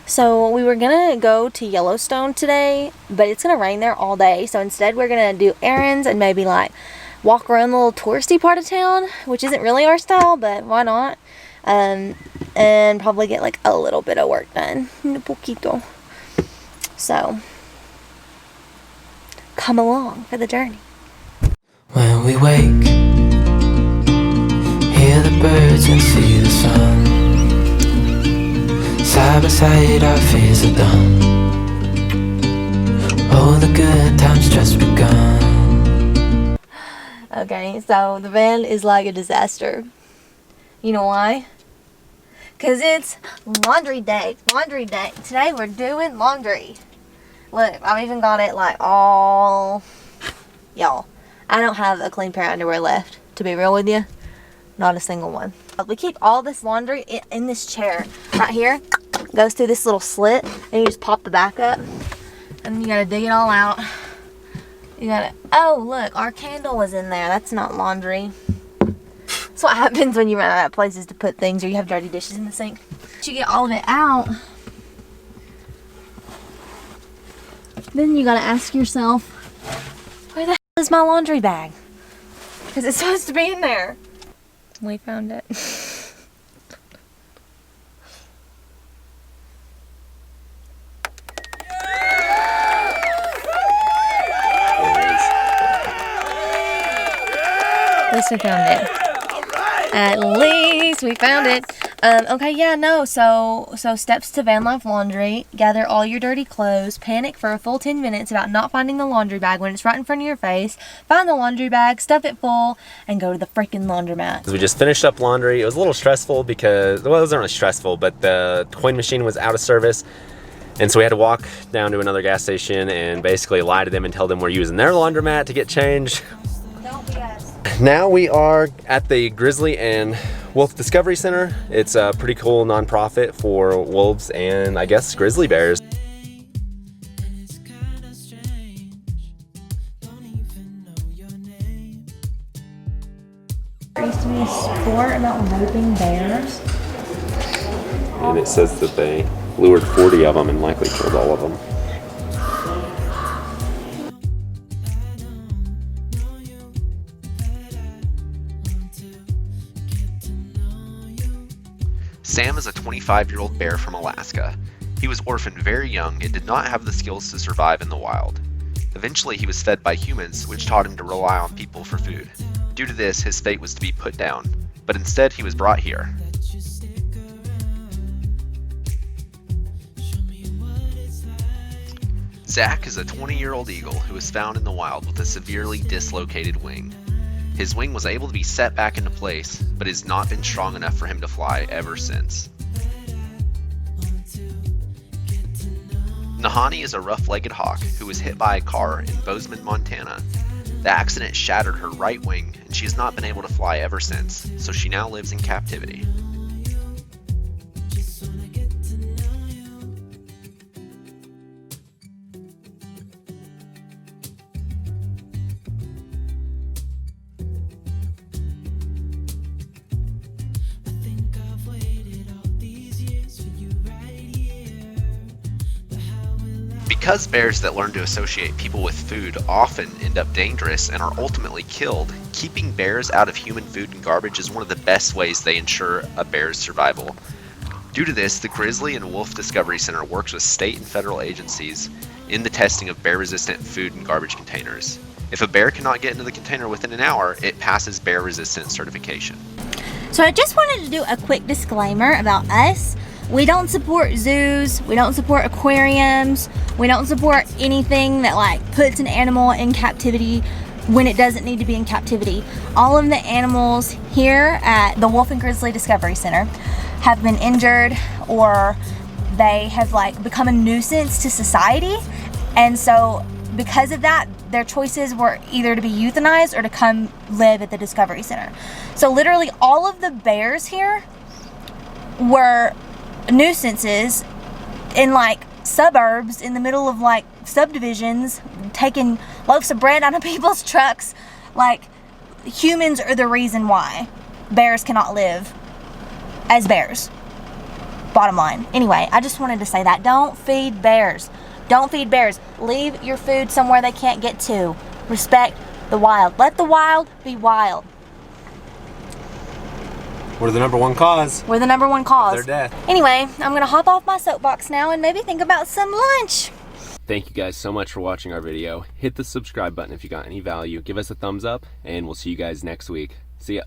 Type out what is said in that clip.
So we were gonna go to Yellowstone today, but it's gonna rain there all day. So instead we're gonna do errands and maybe like walk around the little touristy part of town, which isn't really our style, but why not? And probably get like a little bit of work done. Un poquito. So come along for the journey. When we wake, hear the birds and see the sun. Side by side our fears are done. Oh, the good times just begun. Okay, so the van is like a disaster. You know why? Because it's laundry day. Laundry day. Today we're doing laundry. Look, I've even got it like all... Y'all, I don't have a clean pair of underwear left, to be real with you. Not a single one. We keep all this laundry in this chair right here. Goes through this little slit, and you just pop the back up. And you gotta dig it all out. You gotta... Oh, look, our candle was in there. That's not laundry. That's what happens when you run out of places to put things or you have dirty dishes in the sink. Once you get all of it out, then you gotta ask yourself, where the hell is my laundry bag? Because it's supposed to be in there. We found it. At least we found it. At least we found it. Okay, yeah, no. So steps to van life laundry. Gather all your dirty clothes. Panic for a full 10 minutes about not finding the laundry bag when it's right in front of your face. Find the laundry bag, stuff it full, and go to the freaking laundromat. We just finished up laundry. It was a little stressful because, well, it wasn't really stressful, but the coin machine was out of service. And so we had to walk down to another gas station and basically lie to them and tell them we're using their laundromat to get change. Don't BS. Now we are at the Grizzly and Wolf Discovery Center. It's a pretty cool nonprofit for wolves and I guess grizzly bears. There used to be a sport about raping bears. And it says that they lured 40 of them and likely killed all of them. Sam is a 25-year-old bear from Alaska. He was orphaned very young and did not have the skills to survive in the wild. Eventually he was fed by humans, which taught him to rely on people for food. Due to this, his fate was to be put down, but instead he was brought here. Zach is a 20-year-old eagle who was found in the wild with a severely dislocated wing. His wing was able to be set back into place, but has not been strong enough for him to fly ever since. Nahani is a rough-legged hawk who was hit by a car in Bozeman, Montana. The accident shattered her right wing, and she has not been able to fly ever since, so she now lives in captivity. Because bears that learn to associate people with food often end up dangerous and are ultimately killed, keeping bears out of human food and garbage is one of the best ways they ensure a bear's survival. Due to this, the Grizzly and Wolf Discovery Center works with state and federal agencies in the testing of bear-resistant food and garbage containers. If a bear cannot get into the container within an hour, it passes bear-resistant certification. So I just wanted to do a quick disclaimer about us. We don't support zoos, we don't support aquariums, we don't support anything that like puts an animal in captivity when it doesn't need to be in captivity. All of the animals here at the Wolf and Grizzly Discovery Center have been injured or they have like become a nuisance to society, and so because of that their choices were either to be euthanized or to come live at the Discovery Center. So literally all of the bears here were nuisances in like suburbs in the middle of like subdivisions, taking loaves of bread out of people's trucks. Like, humans are the reason why bears cannot live as bears. Bottom line. Anyway, I just wanted to say that. Don't feed bears. Don't feed bears. Leave your food somewhere they can't get to. Respect the wild. Let the wild be wild. We're the number one cause. We're the number one cause. Of their death. Anyway, I'm gonna hop off my soapbox now and maybe think about some lunch. Thank you guys so much for watching our video. Hit the subscribe button if you got any value. Give us a thumbs up, and we'll see you guys next week. See ya.